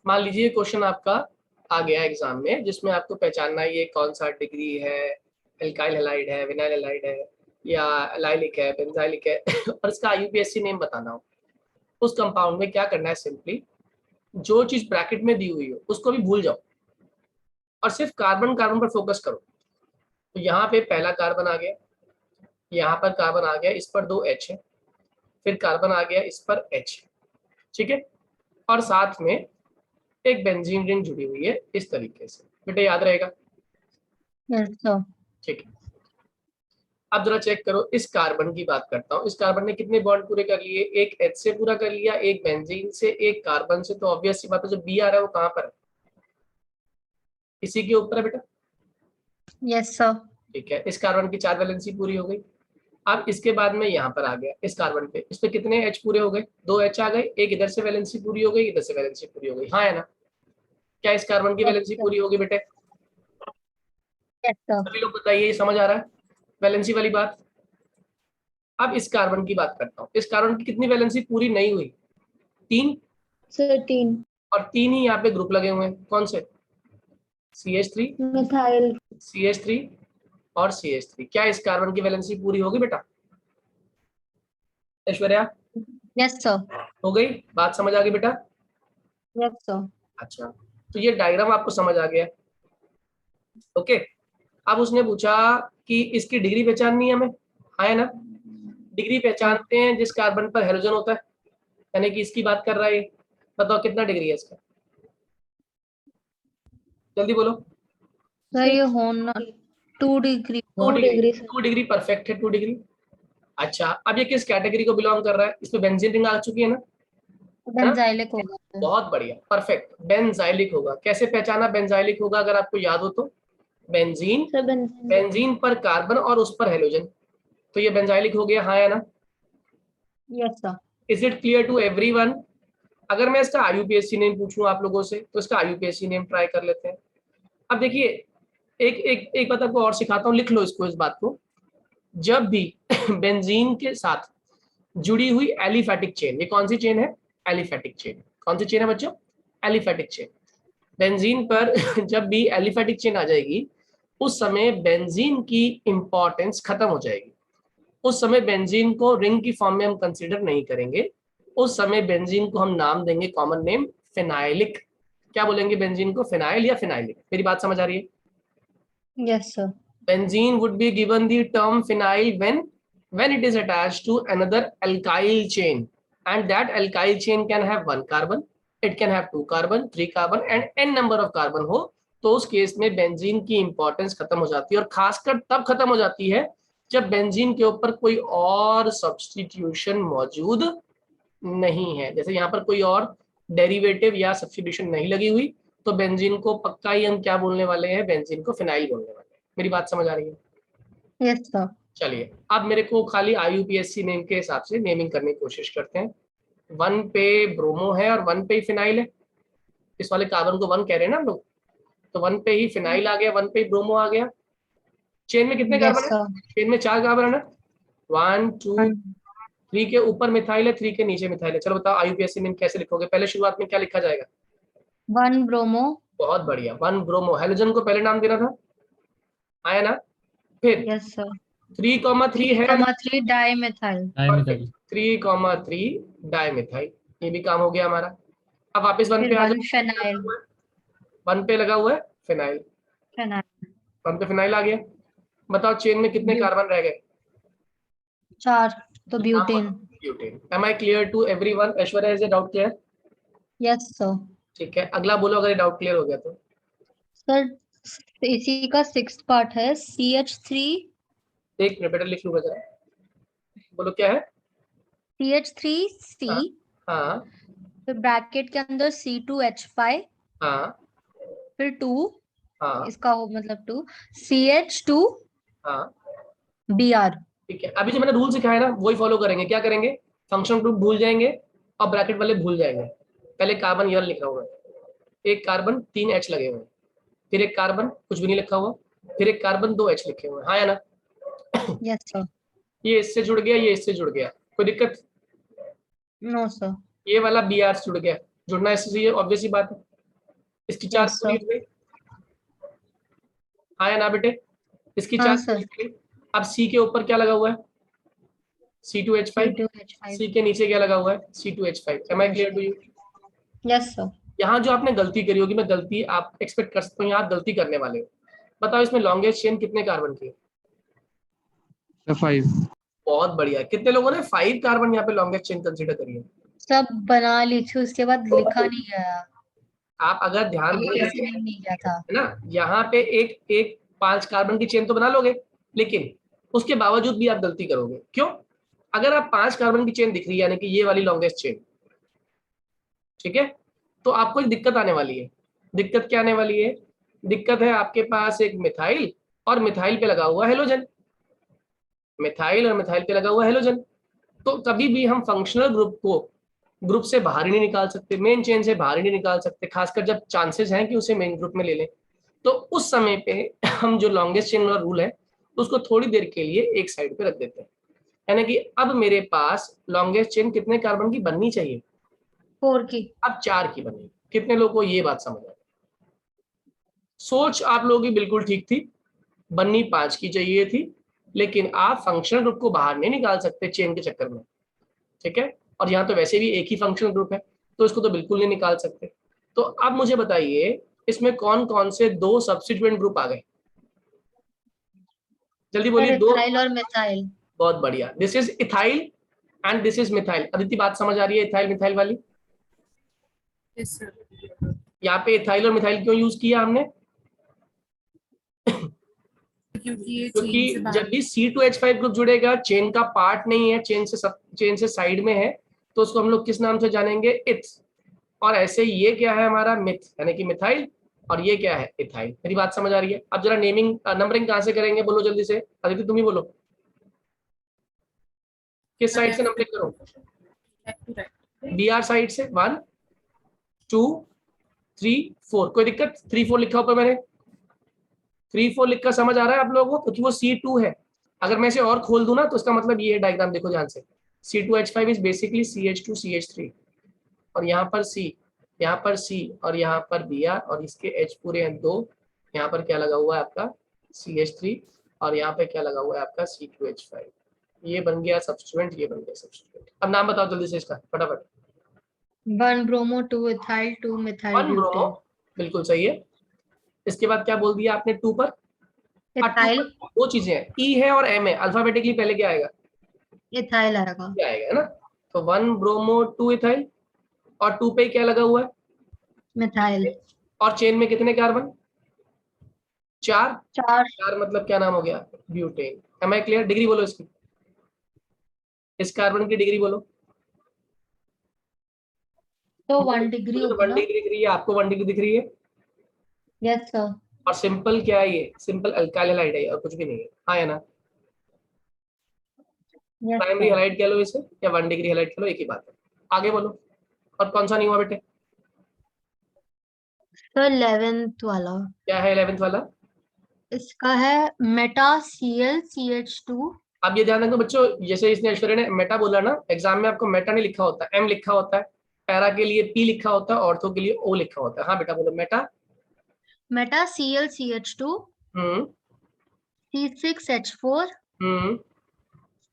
मान लीजिए क्वेश्चन आपका आ गया एग्जाम में जिसमें आपको पहचानना है ये कौन सा डिग्री है, एल्काइल हैलाइड है, विनाइल हैलाइड है या एलाइलिक है, बेंजाइलिक है और इसका आईयूपीएसी नेम बताना हो। उस कंपाउंड में क्या करना है, सिंपली जो चीज ब्रैकेट में दी हुई हो उसको भी भूल जाओ और सिर्फ कार्बन कार्बन पर फोकस करो। तो यहाँ पे पहला कार्बन आ गया, यहाँ पर कार्बन आ गया, इस पर 2 H है, फिर कार्बन आ गया, इस पर H, ठीक है, और साथ में एक बेंजीन रिंग जुड़ी हुई है इस तरीके से। बेटा याद रहेगा? Yes sir. ठीक है, अब जरा चेक करो, इस कार्बन की बात करता हूँ। इस कार्बन ने कितने बॉन्ड पूरे कर लिए? एक H से पूरा कर लिया, एक बेंजीन से, एक कार्बन से। तो ऑब्वियस सी बात है जो बी आ रहा है वो कहाँ पर है? इसी के ऊपर है बेटा। Yes sir. ठीक है, इस कार्बन की 4 वैलेंसी पूरी हो गई। अब इसके बाद में यहाँ पर आ गया इस कार्बन पे, इस पे कितने H पूरे हो गए? 2 H आ गए, एक इधर से वैलेंसी पूरी हो गई, इधर से वैलेंसी पूरी हो गई, हाँ है ना? क्या इस कार्बन की वैलेंसी पूरी होगी बेटे? Yes sir. सभी लोग बताइए, ये समझ आ रहा है वैलेंसी वाली बात? अब इस कार्बन की बात करता हूँ। इस कार्बन की कितनी वैलेंसी पूरी नहीं हुई? 3। सर 3। और 3 ही यहाँ पे ग्रुप लगे हुए हैं, कौन से? CH3, methyl. CH3 और CH3। क्या इस कार्बन की वैलेंसी पूरी होगी बेटा? Aishwarya, yes sir. हो गई बात? समझ आ गई बेटा? Yes sir. अच्छा, तो ये डायग्राम आपको समझ आ गया? ओके। अब उसने पूछा कि इसकी डिग्री पहचाननी है हमें, हाँ है ना? डिग्री पहचानते हैं जिस कार्बन पर हेलोजन होता है, यानी कि इसकी बात कर रहा है ये। बताओ कितना डिग्री है इसका, जल्दी बोलो। सर ये होना 2 डिग्री। 2 डिग्री, 2 डिग्री परफेक्ट है, 2 डिग्री। अच्छा, अब ये किस कैटेगरी को बिलोंग कर रहा है? इसमें बेंजीन रिंग आ चुकी है ना, है ना? बेंजाइलिक होगा सर। बहुत बढ़िया, परफेक्ट, बेंजाइलिक होगा। कैसे पहचाना बेंजाइलिक होगा अगर आपको याद हो तो? Benzene, sir benzene. बेंजीन पर कार्बन और उस पर हेलोजन, तो ये बेंजाइलिक हो गया, हाँ है ना? Yes sir. Is it clear to everyone? अगर मैं इसका आईयूपीएसी नेम पूछूं आप लोगों से तो इसका आईयूपीएसी नेम ट्राई कर लेते हैं। अब देखिए, एक एक एक बात आपको और सिखाता हूँ, लिख लो इसको, इस बात को। जब भी बेंजीन के साथ जुड़ी हुई एलिफेटिक चेन, ये कौन सी चेन है? Aliphatic chain. कौन सी चेन है बच्चों? Aliphatic chain. बेंजीन पर जब भी एलिफेटिक चेन आ जाएगी उस समय बेंजीन की इंपॉर्टेंस खत्म हो जाएगी। उस समय बेंजीन को रिंग की फॉर्म में हम कंसीडर नहीं करेंगे। उस समय बेंजीन को हम नाम देंगे कॉमन नेम फिनाइलिक। क्या बोलेंगे बेंजीन को? फिनाइल या फिनाइलिक। मेरी बात समझ आ रही है? Yes sir. Benzene would be given the term phenyl when it is attached to another alkyl chain, and that alkyl chain can have 1 carbon, it can have 2 carbon, 3 carbon and n number of carbon हो, तो उस case में benzene की importance खत्म हो जाती है। और खासकर तब खत्म हो जाती है जब बेंजीन के ऊपर कोई और सब्स्टिट्यूशन मौजूद नहीं है। जैसे यहाँ पर कोई और डेरिवेटिव या सब्स्टिट्यूशन नहीं लगी हुई, तो बेंजीन को पक्का ही हम क्या बोलने वाले हैं? बेंजीन को फिनाइल बोलने वाले हैं। मेरी बात समझ आ रही है? Yes sir. चलिए, अब मेरे को खाली आईयूपीएसी नेम के हिसाब से नेमिंग करने की कोशिश करते हैं। 1 पे ब्रोमो है और 1 पे ही फिनाइल है। इस वाले कार्बन को 1 कह रहे हैं ना हम लोग, तो 1 पे ही फिनाइल आ गया, 1 पे ही ब्रोमो आ गया। चेन में कितने यस कार्बन है? सर। चेन में 4 कार्बन है ना। 1 2 3 के ऊपर मिथाइल है, 3 के नीचे मिथाइल है। चलो बताओ आईयूपीएसी नेम कैसे लिखोगे? पहले शुरुआत में क्या लिखा जाएगा? 1 ब्रोमो। बहुत बढ़िया, 1 ब्रोमो। हेलोजन को पहले नाम देना था, आया ना? फिर यस सर। 3,3 है, 3,3 डाई मिथाइल। 3,3 डाइमिथाइल। ये भी काम हो गया हमारा। अब वापस 1 फिर पे आ 1 जाओ। फेनाइल। 1 पे लगा हुआ है फिनाइल, फेनाइल। 1 पे फिनाइल आ गया। बताओ चेन में कितने कार्बन रह गए? 4 तो यहाँ पर butane. Butane. Am I clear to everyone? Aishwarya, is doubt clear? Yes sir. ठीक है, अगला बोलो अगर ये डाउट क्लियर हो गया तो। सर इसी का 6th पार्ट है CH3। एक मिनट बेटा, लिख लूंगा जरा। बोलो क्या है? CH3C। हाँ हाँ फिर ब्रैकेट के अंदर C2H5। हाँ फिर 2 हाँ इसका हो मतलब 2 CH2 हाँ। Br। ठीक है, अभी जो मैंने रूल सिखाया ना वही फॉलो करेंगे। क्या करेंगे? फंक्शन ग्रुप भूल जाएंगे और ब्रैकेट वाले भूल जाएंगे। पहले कार्बन ईयर लिख रहा हूँ मैं, एक कार्बन 3 H लगे हुए हैं, फिर एक कार्बन कुछ भी नहीं लिखा हुआ, फिर एक कार्बन 2 H लिखे हुए हैं, हाँ या ना? Yes sir. ये इससे जुड़ गया, ये इससे जुड़ गया, कोई दिक्कत? No sir. ये वाला Br से जुड़ गया, जुड़ना इससे ऑब्वियस ही बात है। इसकी 4 Yes, कंप्लीट हुई, हाँ या ना बेटे? इसकी हाँ 4 सर। कंप्लीट हुई। अब सी के ऊपर क्या लगा हुआ है? C2H5। C2H5। सी के नीचे क्या लगा हुआ है? C2H5। Am I clear to you? Yes sir. यहाँ जो आपने गलती करी होगी, मैं गलती आप एक्सपेक्ट कर सकते हो, यहाँ आप गलती करने वाले हो। बताओ इसमें लॉन्गेस्ट चेन कितने कार्बन की है? 5। बहुत बढ़िया। कितने लोगों ने 5 कार्बन यहाँ पे लॉन्गेस्ट चेन कंसीडर करी है? सब बना ली थी, उसके बाद लिखा नहीं गया, आप अगर ध्यान दें, नहीं गया था। है ना, यहाँ पे एक एक 5 कार्बन की चेन तो बना लोगे, लेकिन उसके बावजूद भी आप गलती करोगे। क्यों? अगर आप 5 कार्बन की चेन दिख रही है, यानी कि ये वाली लॉन्गेस्ट चेन, ठीक है, तो आपको एक दिक्कत आने वाली है। दिक्कत क्या आने वाली है? दिक्कत है आपके पास एक मिथाइल और मिथाइल पे लगा हुआ हेलोजन, मिथाइल और मिथाइल पे लगा हुआ हेलोजन। तो कभी भी हम फंक्शनल ग्रुप को ग्रुप से बाहर ही नहीं निकाल सकते, मेन चेन से बाहर ही नहीं निकाल सकते, खासकर जब चांसेस हैं कि उसे मेन ग्रुप में ले लें। तो उस समय पे हम जो लॉन्गेस्ट चेन वाला रूल है, उसको थोड़ी देर के लिए एक साइड पे रख देते हैं। यानी कि अब मेरे पास लॉन्गेस्ट चेन कितने कार्बन की बननी चाहिए? 4 की। अब 4 की बनी। कितने लोगों को ये बात समझ आई? सोच आप लोगों की बिल्कुल ठीक थी, बननी 5 की चाहिए थी, लेकिन आप फंक्शनल ग्रुप को बाहर नहीं निकाल सकते चेन के चक्कर में, ठीक है। और यहाँ तो वैसे भी एक ही फंक्शनल ग्रुप है, तो इसको तो बिल्कुल नहीं निकाल सकते। तो अब मुझे बताइए इसमें कौन कौन से 2 सब्स्टिट्यूएंट ग्रुप आ गए? जल्दी सर बोलिए। 2। इथाइल और मिथाइल। बहुत बढ़िया। This is ethyl and this is methyl. Aditi बात समझ आ रही है इथाइल मिथाइल वाली? Yes sir. यहाँ पे इथाइल और मिथाइल क्यों यूज किया हमने? क्योंकि ये क्योंकि चेन से जब बाहर भी C2H5 ग्रुप जुड़ेगा, चेन का पार्ट नहीं है, चेन से साइड में है, तो उसको हम लोग किस नाम से जानेंगे? इथ। और ऐसे ये क्या है हमारा? मिथ, यानी कि मिथाइल। और ये क्या है? इथाइल। मेरी बात समझ आ रही है? अब जरा नेमिंग नंबरिंग कहाँ से करेंगे, बोलो जल्दी से। अदिति तुम ही बोलो, किस साइड से नंबरिंग करो? Left to right. BR side से। 1 2 3 4। कोई दिक्कत? 3 4 लिखा ऊपर मैंने। 3 4 लिखकर समझ आ रहा है आप लोगों को? क्योंकि वो C2 है। अगर मैं इसे और खोल दूं ना, तो इसका मतलब ये है, डायग्राम देखो ध्यान से। C2H5 is basically CH2 CH3, और यहाँ पर C, यहाँ पर C, और यहाँ पर Br, और इसके H पूरे हैं 2। यहाँ पर क्या लगा हुआ है आपका? CH3, और यहाँ पे क्या लगा हुआ है आपका? C2H5। ये बन गया सब्स्टिट्यूएंट, ये बन गया सब्स्टिट्यूएंट। अब नाम बताओ जल्दी से इसका फटाफट। 1 bromo 2 ethyl 2 methyl 1 bromo, butane. बिल्कुल सही है। इसके बाद क्या बोल दिया आपने? 2 पर? हाँ, 2 इथाइल। पर 2 चीजें हैं, E है और M है। अल्फाबेटिकली पहले क्या आएगा? इथाइल आएगा। क्या आएगा, है ना? तो 1 ब्रोमो 2 इथाइल, और 2 पे क्या लगा हुआ है? मिथाइल। और चेन में कितने कार्बन? 4। 4। 4 मतलब क्या नाम हो गया? Butane. Am I clear? Degree बोलो इसकी, इस कार्बन की डिग्री बोलो। तो 1 डिग्री मुझे तो होगी 1 ना? डिग्री दिख रही है, आपको 1 डिग्री दिख रही है। Yes sir. और सिंपल क्या है? ये सिंपल अल्काइल हैलाइड है और कुछ भी नहीं है, हाँ या ना? Yes primary sir. हैलाइड कह लो इसे, या 1 डिग्री हैलाइड कह लो, एक ही बात है। आगे बोलो। और कौन सा नहीं हुआ बेटे? सर 11th वाला, क्या है 11th वाला? इसका है मेटा ClCH2। अब ये ध्यान रखो बच्चों, जैसे इसने ऐश्वर्या ने मेटा बोला ना, एग्जाम में आपको मेटा नहीं लिखा होता, M लिखा होता है। पैरा के लिए P लिखा होता है, ऑर्थो के लिए O लिखा होता है। हाँ बेटा बोलो, मेटा। मेटा ClCH2 हम्म C6H4 हम्म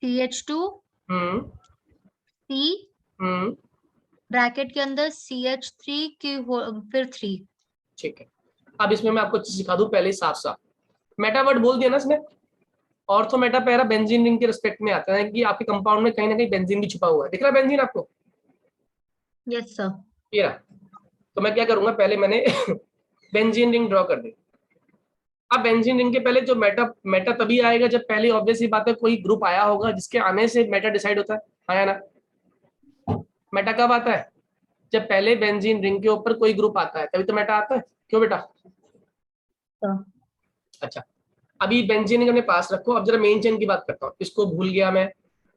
CH2 हम्म C हम्म ब्रैकेट के अंदर CH3 की फिर 3। ठीक है। अब इसमें मैं आपको चीज सिखा दूं पहले ही साफ साफ। मेटा वर्ड बोल दिया ना इसमें। Ortho Meta para benzene ring के रिस्पेक्ट में आता है कि आपके कंपाउंड में कहीं ना कहीं बेंजीन भी छुपा हुआ है। दिख रहा है बेंजीन आपको? Yes sir. ये रहा। तो मैं क्या करूंगा, पहले मैंने बेंजीन रिंग ड्रॉ कर दी। अब बेंजीन रिंग के पहले जो मेटा मेटा तभी आएगा जब पहले ऑब्वियस ही बात है कोई ग्रुप आया होगा जिसके आने से मेटा डिसाइड होता है, हाँ या ना? मेटा कब आता है? जब पहले बेंजीन रिंग के ऊपर कोई ग्रुप आता है, तभी तो मेटा आता है। क्यों बेटा? सर अच्छा, अभी बेंजीन रिंग अपने पास रखो। अब जरा मेन चेन की बात करता हूँ। इसको भूल गया मैं,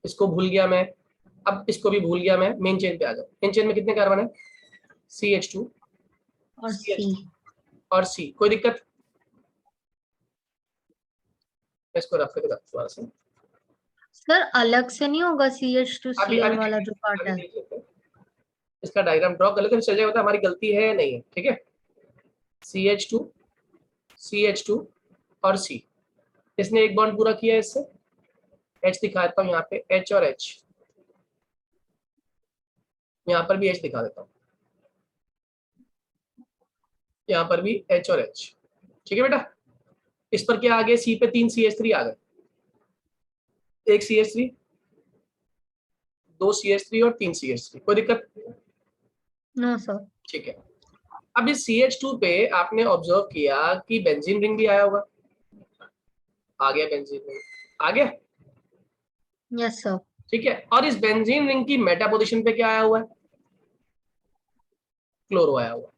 इसको भूल गया मैं, अब इसको भी भूल गया मैं। मेन चेन पे आ जाओ। मेन चेन में कितने कार्बन है? CH2 और C। CH2 और C। कोई दिक्कत? मैं इसको रफ करके दोबारा से। सर अलग से नहीं होगा अभी CH2Cl अभी वाला देख जो पार्ट अभी है? देख लेते हैं। इसका डायग्राम ड्रॉ कर लेते हैं, चल जाएगा हमारी गलती है या नहीं है, ठीक है। CH2 CH2 और C, इसने एक बॉन्ड पूरा किया, इससे H दिखा देता हूँ यहाँ पे, H और H, यहाँ पर भी H दिखा देता हूँ, यहाँ पर भी H और H। ठीक है बेटा, इस पर क्या आ गए, C पे 3 CH3 आ गए, एक CH3, 2 CH3 और 3 CH3, कोई दिक्कत? No sir. ठीक है, अब इस CH2 पे आपने ऑब्जर्व किया कि बेंजीन रिंग भी आया होगा, आ गया बेंजीन रिंग, आ गया। Yes sir. ठीक है, और इस बेंजीन रिंग की मेटा पोजीशन पे क्या आया हुआ है, क्लोरो आया हुआ।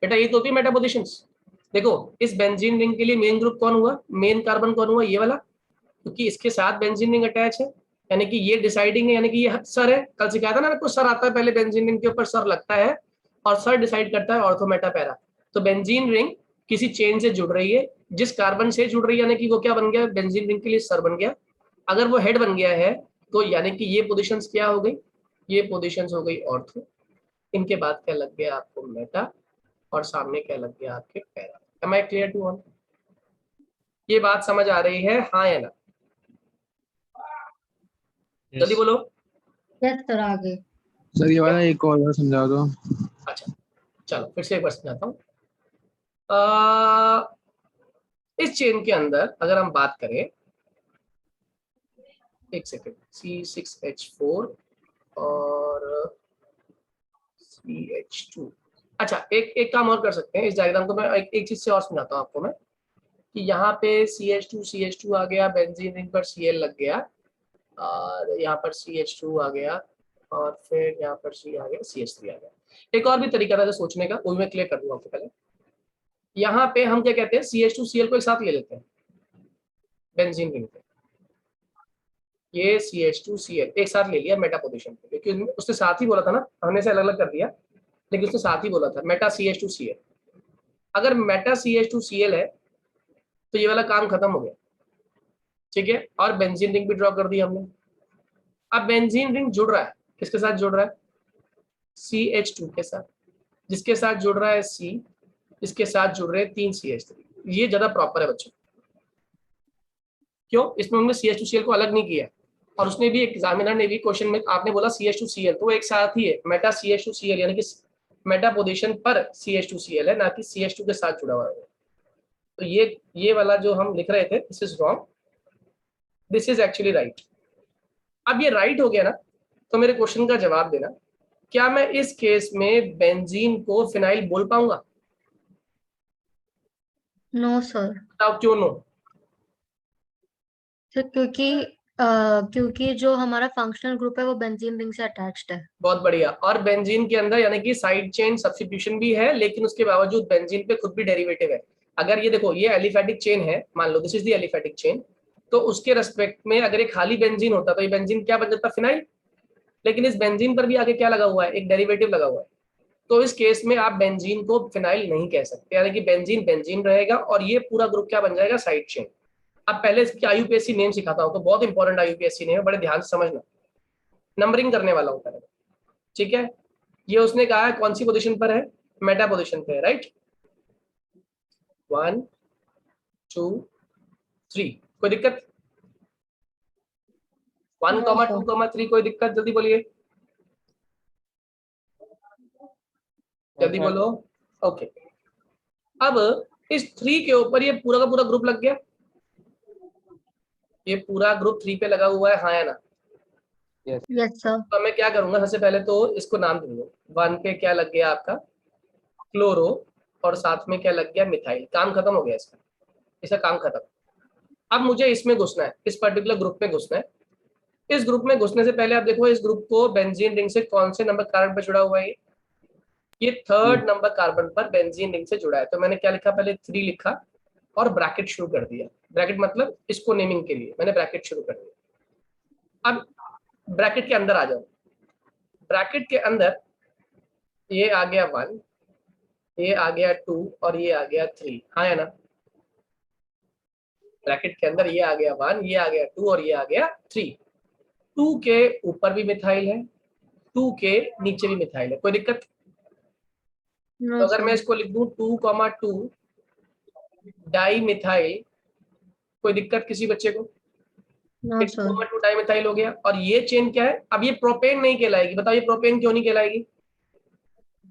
बेटा ये तो होती है मेटा पोजीशंस। देखो इस बेंजीन रिंग के लिए मेन ग्रुप कौन हुआ, मेन कार्बन कौन हुआ, ये वाला, क्योंकि इसके साथ बेंजीन रिंग अटैच है, यानी कि ये डिसाइडिंग है, यानी कि ये सर है। कल सिखाया था ना आपको, सर आता है पहले बेंजीन रिंग के ऊपर, सर लगता है और सर डिसाइड करता है ऑर्थो मेटा पैरा। तो बेंजीन रिंग किसी चेन से जुड़ रही है, जिस कार्बन से जुड़ रही है, यानी कि वो क्या बन गया, बेंजीन रिंग के लिए सर बन गया। अगर वो हेड बन गया है तो यानी कि ये पोजीशंस क्या हो गई, ये पोजीशंस हो गई ऑर्थो, इनके बाद क्या लग गया आपको मेटा, और सामने क्या लग गया आपके para. Am I clear to all? ये बात समझ आ रही है, हाँ या ना? जल्दी बोलो। यस सर, आगे। सर ये वाला एक और बार समझा दो। अच्छा चलो फिर से एक बार समझाता हूँ। इस चेन के अंदर अगर हम बात करें, एक सेकेंड, C6H4 और CH2। अच्छा एक काम और कर सकते हैं, इस डायग्राम को मैं एक चीज से और समझाता हूँ आपको मैं, कि यहाँ पे CH2 आ गया, बेंजीन रिंग पर Cl लग गया, और यहाँ पर CH2 आ गया, और फिर यहाँ पर C आ गया, CH3 आ गया। एक और भी तरीका था सोचने का, वो मैं क्लियर कर दूंगा आपको पहले। यहाँ पे हम क्या कहते हैं, CH2Cl को एक साथ ले लेते हैं बेंजीन रिंग पे, ये CH2Cl एक साथ ले लिया मेटा पोजीशन पे, क्योंकि उसने साथ ही बोला था ना, हमने से अलग अलग कर दिया, लेकिन उसने साथ ही बोला था मेटा CH2Cl। अगर मेटा CH2Cl है तो ये वाला काम खत्म हो गया, ठीक है, और बेंजीन रिंग भी ड्रॉ कर दी हमने। अब बेंजीन रिंग जुड़ रहा है, किसके साथ जुड़ रहा है, CH2 के साथ, जिसके साथ जुड़ रहा है C, इसके साथ जुड़ रहे हैं 3 CH3। ये ज्यादा प्रॉपर है बच्चों, क्यों, इसमें हमने CH2Cl को अलग नहीं किया, और उसने भी एग्जामिनर ने भी क्वेश्चन में आपने बोला CH2Cl, तो वो एक साथ ही है, मेटा CH2Cl, यानी कि मेटा पोजीशन पर CH2Cl है, ना कि CH2 के साथ जुड़ा हुआ है। तो ये वाला जो हम लिख रहे थे, this is wrong, this is actually right. अब ये राइट हो गया ना, तो मेरे क्वेश्चन का जवाब देना, क्या मैं इस केस में बेंजीन को फिनाइल बोल पाऊंगा? No sir. बताओ क्यों नो? सर क्योंकि जो हमारा फंक्शनल ग्रुप है वो बेंजीन रिंग से अटैच्ड है। बहुत बढ़िया, और बेंजीन के अंदर यानी कि साइड चेन सब्स्टिट्यूशन भी है, लेकिन उसके बावजूद बेंजीन पे खुद भी डेरिवेटिव है। अगर ये देखो, ये एलिफेटिक चेन है, मान लो this is the aliphatic chain, तो उसके रेस्पेक्ट में अगर ये खाली बेंजीन होता तो ये बेंजीन क्या बन जाता, फिनाइल। लेकिन इस बेंजीन पर भी आगे क्या लगा हुआ है, एक डेरिवेटिव लगा हुआ है, तो इस केस में आप बेंजीन को फिनाइल नहीं कह सकते, यानी कि बेंजीन बेंजीन रहेगा, और ये पूरा ग्रुप क्या बन जाएगा, साइड चेन। अब पहले इसकी IUPAC नेम सिखाता हूं, तो बहुत इंपॉर्टेंट IUPAC नेम है, बड़े ध्यान से समझना, नंबरिंग करने वाला हूं पहले, ठीक है। ये उसने कहा है कौन सी पोजीशन पर है, मेटा पोजीशन पे है, राइट। 1 2 3, कोई दिक्कत? 1, No, 2, 3, कोई दिक्कत? जल्दी बोलिए, जल्दी बोलो। ओके, अब इस 3 के ऊपर ये पूरा का पूरा ग्रुप लग गया, ये पूरा ग्रुप 3 पे लगा हुआ है, हाँ या ना? Yes sir. तो मैं क्या करूंगा, सबसे पहले तो इसको नाम दूंगा, 1 पे क्या लग गया आपका, क्लोरो, और साथ में क्या लग गया, मिथाइल। काम खत्म हो गया इसका, इसका काम खत्म। अब मुझे इसमें घुसना है, इस पर्टिकुलर ग्रुप में घुसना है। इस ग्रुप में घुसने से पहले आप देखो, इस ग्रुप को बेंजीन रिंग से कौन से नंबर कार्बन पर जुड़ा हुआ है, ये 3rd नंबर कार्बन पर बेंजीन रिंग से जुड़ा है। तो मैंने क्या लिखा, पहले 3 लिखा और ब्रैकेट शुरू कर दिया, ब्रैकेट मतलब इसको नेमिंग के लिए मैंने ब्रैकेट शुरू कर दिया। अब ब्रैकेट के अंदर आ जाओ, ब्रैकेट के अंदर ये आ गया 1, ये आ गया 2, और ये आ गया 3, हाँ है ना? ब्रैकेट के अंदर ये आ गया 1, ये आ गया 2, और ये आ गया 3। 2 के ऊपर भी मिथाइल है, 2 के नीचे भी मिथाइल है, कोई दिक्कत? नो तो अगर मैं सर, इसको लिख दूं 2,2 डाई मिथाइल, कोई दिक्कत किसी बच्चे को? नो सर, 2,2 डाई मिथाइल हो गया। और ये चेन क्या है? अब ये प्रोपेन नहीं कहलाएगी। बताओ ये प्रोपेन क्यों नहीं कहलाएगी?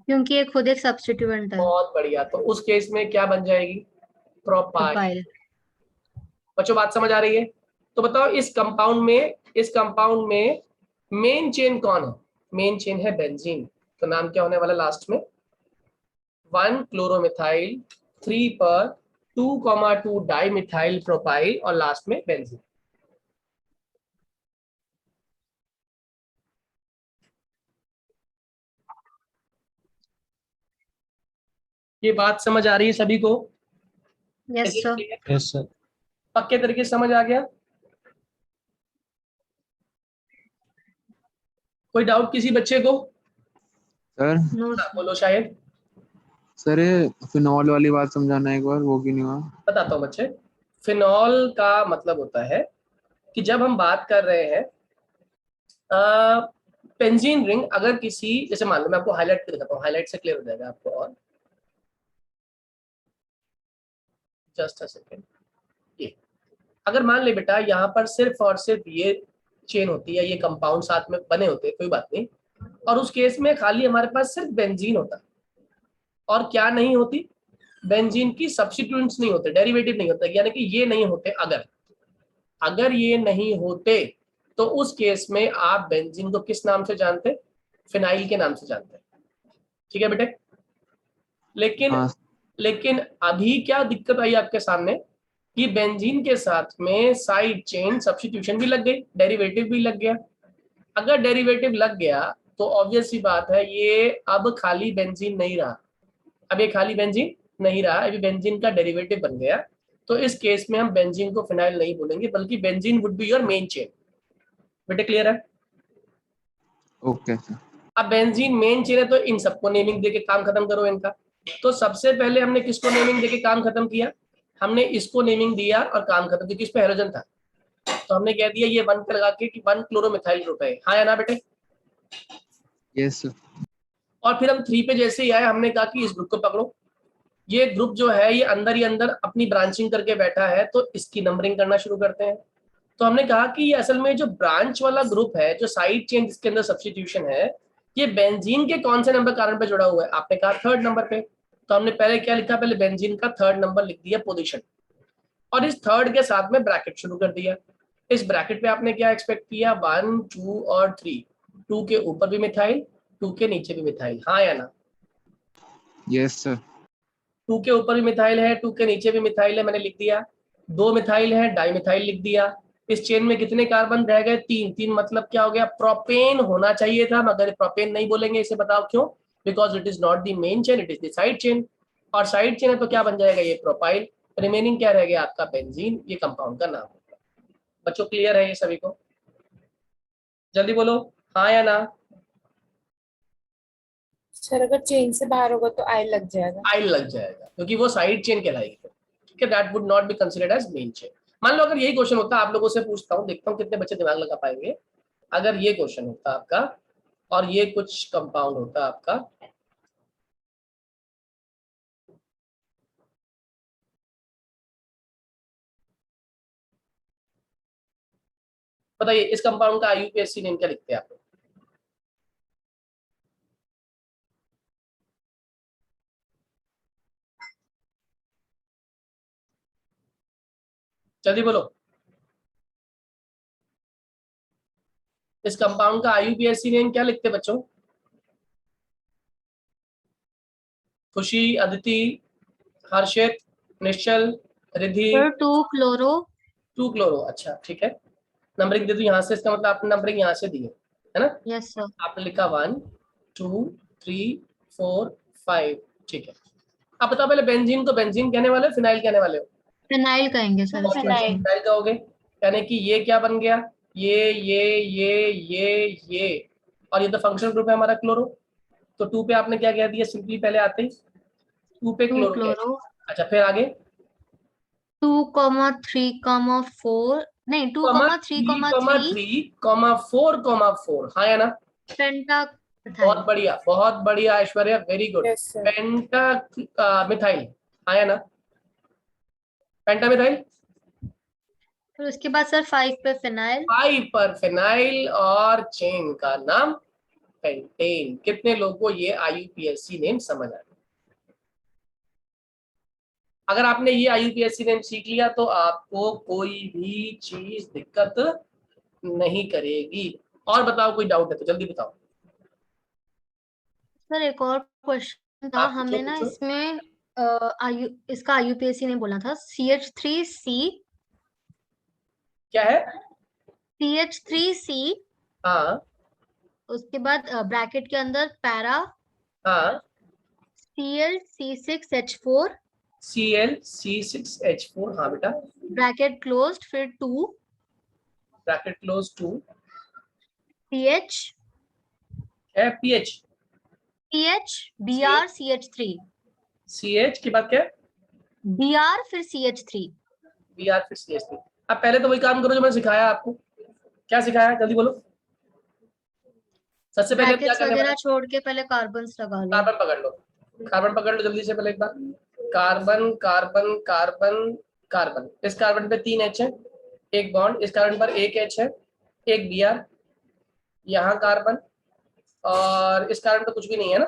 क्योंकि ये खुद एक सब्स्टिट्यूएंट है। बहुत बढ़िया। तो उस केस में क्या बन जाएगी? प्रोपाइल। प्रोपाइल। बच्चों बात समझ आ रही है? तो बताओ इस कंपाउंड में मेन चेन कौन है? मेन चेन है बेंजीन। तो नाम क्या होने वाला लास्ट में? 1 क्लोरोमिथाइल 3 पर 2,2 डाई मिथाइल प्रोपाइल और लास्ट में बेंजीन। ये बात समझ आ रही है सभी को? Yes sir. Yes sir. पक्के तरीके से समझ आ गया? कोई डाउट किसी बच्चे को? सर नो ना सर। बोलो शायद। सर ये फिनॉल वाली बात समझाना एक बार, वो क्यों नहीं हुआ? बताता हूँ बच्चे। फिनॉल का मतलब होता है कि जब हम बात कर रहे हैं पेंजीन रिंग, अगर किसी, जैसे मान लो मैं आपको हाईलाइट कर देता हूँ, हाईलाइट से क्लियर हो जाएगा आपको। और जस्ट अ सेकेंड। ये अगर मान ले बेटा यहाँ पर सिर्फ और सिर्फ ये चेन होती है, ये कंपाउंड साथ में बने होते हैं, कोई बात नहीं, और उस केस में खाली हमारे पास सिर्फ बेंजीन होता और क्या नहीं होती? बेंजीन की सब्स्टिट्यूएंट्स नहीं होते, डेरिवेटिव नहीं होते, यानी कि ये नहीं होते। अगर अगर ये नहीं होते तो उस केस में आप बेंजीन को किस नाम से जानते? फिनाइल के नाम से जानते हैं। ठीक है बेटे? लेकिन हाँ लेकिन अभी क्या दिक्कत आई आपके सामने कि बेंजीन के साथ में साइड चेन सब्स्टिट्यूशन भी लग गई, डेरिवेटिव भी लग गया। अगर डेरिवेटिव लग गया तो ऑब्वियस सी बात है ये अब खाली बेंजीन नहीं रहा। अब ये खाली बेंजीन नहीं रहा, अभी बेंजीन का डेरिवेटिव बन गया। तो इस केस में हम बेंजीन को फिनाइल नहीं बोलेंगे, बल्कि benzene would be your main chain. बेटे क्लियर है? Okay sir. अब बेंजीन मेन चेन है तो इन सबको नेमिंग देके काम खत्म करो इनका। तो सबसे पहले हमने किसको नेमिंग देके काम खत्म किया? हमने इसको नेमिंग दिया और काम खत्म, क्योंकि इस पे हेलोजन था। तो हमने कह दिया ये 1 पे लगा के कि 1 क्लोरोमिथाइल ग्रुप है। हाँ या ना बेटे? Yes sir. और फिर हम 3 पे जैसे ही आए हमने कहा कि इस ग्रुप को पकड़ो। ये ग्रुप जो है ये अंदर ही अंदर अपनी ब्रांचिंग करके बैठा है, तो इसकी नंबरिंग करना शुरू करते हैं। तो हमने कहा कि ये असल में जो ब्रांच वाला ग्रुप है, जो साइड चेन जिसके अंदर सब्स्टिट्यूशन है, ये बेंजीन के कौन से नंबर कारण पे जुड़ा हुआ है? आपने कहा 3rd नंबर पे। तो हमने पहले क्या लिखा? पहले बेंजीन का 3rd नंबर लिख दिया, पोजीशन, और इस 3rd के साथ में ब्रैकेट शुरू कर दिया। इस ब्रैकेट पे आपने क्या एक्सपेक्ट किया? 1 2 और 3। 2 के ऊपर भी मिथाइल, 2 के नीचे भी मिथाइल। हाँ या ना? Yes sir. 2 के ऊपर भी मिथाइल है, 2 के नीचे भी मिथाइल है, मैंने लिख दिया। 2 मिथाइल है, डाई मिथाइल लिख दिया। इस चेन में कितने कार्बन रह गए? 3। 3 मतलब क्या हो गया? प्रोपेन होना चाहिए था, मगर प्रोपेन नहीं बोलेंगे। इसे बताओ क्यों? Because it is not the main chain, it is the side chain. और साइड चेन है तो क्या बन जाएगा? ये प्रोपाइल। रिमेनिंग क्या रह गया आपका? बेंजीन। ये कंपाउंड का नाम होगा। बच्चों क्लियर है ये सभी को? जल्दी बोलो हाँ या ना। सर अगर चेन से बाहर होगा तो आई लग जाएगा। आइल लग जाएगा क्योंकि वो साइड चेन कहलाएगी। ठीक है, that would not be considered as main chain. मान लो अगर यही क्वेश्चन होता, आप लोगों से पूछता हूँ, देखता हूँ कितने बच्चे दिमाग लगा पाएंगे। अगर ये क्वेश्चन होता आपका और ये कुछ कंपाउंड होता आपका, बताइए इस कंपाउंड का आईयूपीएसी नेम क्या लिखते हैं आप लोग? जल्दी बोलो। इस कंपाउंड का आईयूपीएसी नेम क्या लिखते हैं बच्चों? Khushi, Aditi, Harshit, Nishchal, Riddhi. Sir 2 chloro. 2 chloro. अच्छा ठीक है, नंबरिंग दे दो यहाँ से, इसका मतलब आपने नंबरिंग यहाँ से दी है ना? Yes sir. आपने लिखा 1 2 3 4 5। ठीक है, अब बताओ पहले बेंजीन को बेंजीन कहने वाले हो, फिनाइल कहने वाले हो? फिनाइल कहेंगे सर इस केस में। फिनाइल कहोगे, यानी कि ये क्या बन गया? ये और ये तो फंक्शनल ग्रुप है हमारा क्लोरो। तो 2 पे आपने क्या कह दिया सिंपली पहले आते ही? 2 पे 2 क्लोरो कह क्लोरो। दिया। अच्छा फिर आगे 2,3,4 नहीं 2,3,3 3 4 हाँ या ना? पेंटा बहुत बढ़िया Aishwarya, very good. Yes sir. Penta methyl आया ना, पेंटा मिथाइल। फिर उसके बाद सर 5 पे फिनाइल। 5 पर फिनाइल और चेन का नाम पेंटेन। कितने लोगों को ये आईयूपीएसी नेम समझ आ गया? अगर आपने ये आईयूपीएसी नेम सीख लिया तो आपको कोई भी चीज दिक्कत नहीं करेगी। और बताओ, कोई डाउट है तो जल्दी बताओ। सर एक और क्वेश्चन था, आप पूछो हमें ना पूछो। इसमें इसका आईयूपीएसी ने बोला था CH3C। क्या है? CH3C, हाँ उसके बाद ब्रैकेट के अंदर पैरा हाँ, Cl C6H4, Cl(C6H4), हाँ बेटा, ब्रैकेट क्लोज्ड, फिर 2 ब्रैकेट क्लोज 2 CH है, pH. CH Br CH3, CH के बाद क्या है? Br फिर CH3। Br फिर CH3। अब पहले तो वही काम करो जो मैंने सिखाया आपको। क्या सिखाया, जल्दी बोलो। सबसे पहले हम क्या ब्रैकेट्स करने वाले वगैरह हैं? छोड़ के पहले कार्बन्स लगा लो। कार्बन पकड़ लो, कार्बन पकड़ लो जल्दी से पहले एक बार। कार्बन कार्बन कार्बन कार्बन, इस कार्बन पे 3 H है, एक बॉन्ड। इस कार्बन पर एक H है, एक Br, यहाँ कार्बन, और इस कार्बन पे कुछ भी नहीं है ना,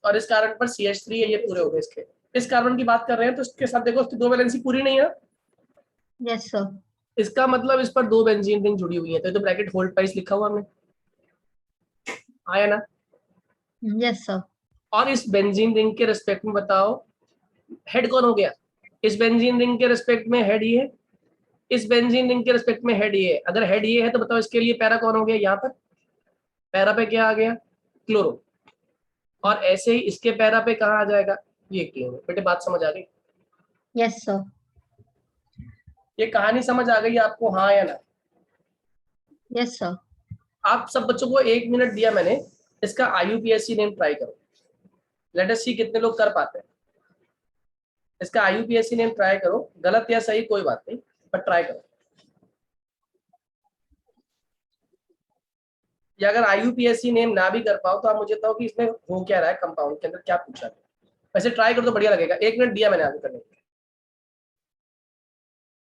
और इस कार्बन पर CH3 है। ये पूरे हो गए इसके। इस कार्बन की बात कर रहे हैं तो इसके साथ देखो, इसकी 2 वैलेंसी पूरी नहीं है। Yes sir. इसका मतलब इस पर 2 बेंजीन रिंग जुड़ी हुई है, तो ये तो ब्रैकेट होल्ड प्राइस लिखा हुआ हमने, आया ना। Yes sir. और इस बेंजीन रिंग के रिस्पेक्ट में बताओ हेड कौन हो गया? इस बेंजीन रिंग के रिस्पेक्ट में हेड ये है, इस बेंजीन रिंग के रिस्पेक्ट में हेड ये है। अगर हेड ये है तो बताओ इसके लिए पैरा कौन हो गया? यहाँ पर पैरा पे क्या आ गया? क्लोरो। और ऐसे ही इसके पैरा पे कहाँ आ जाएगा? ये क्लोरो। बेटे बात समझ आ गई? Yes sir. ये कहानी समझ आ गई आपको, हाँ या ना? Yes sir. आप सब बच्चों को 1 मिनट दिया मैंने, इसका आईयूपीएसी नेम ट्राई करो। लेट अस सी कितने लोग कर पाते हैं। इसका आईयूपीएसी नेम ट्राई करो, गलत या सही कोई बात नहीं, पर ट्राई करो। या अगर आईयूपीएसी नेम ना भी कर पाओ तो आप मुझे बताओ कि इसमें हो क्या रहा है, कंपाउंड के अंदर क्या पूछा है। वैसे ट्राई करो तो बढ़िया लगेगा। 1 मिनट दिया मैंने आगे करने।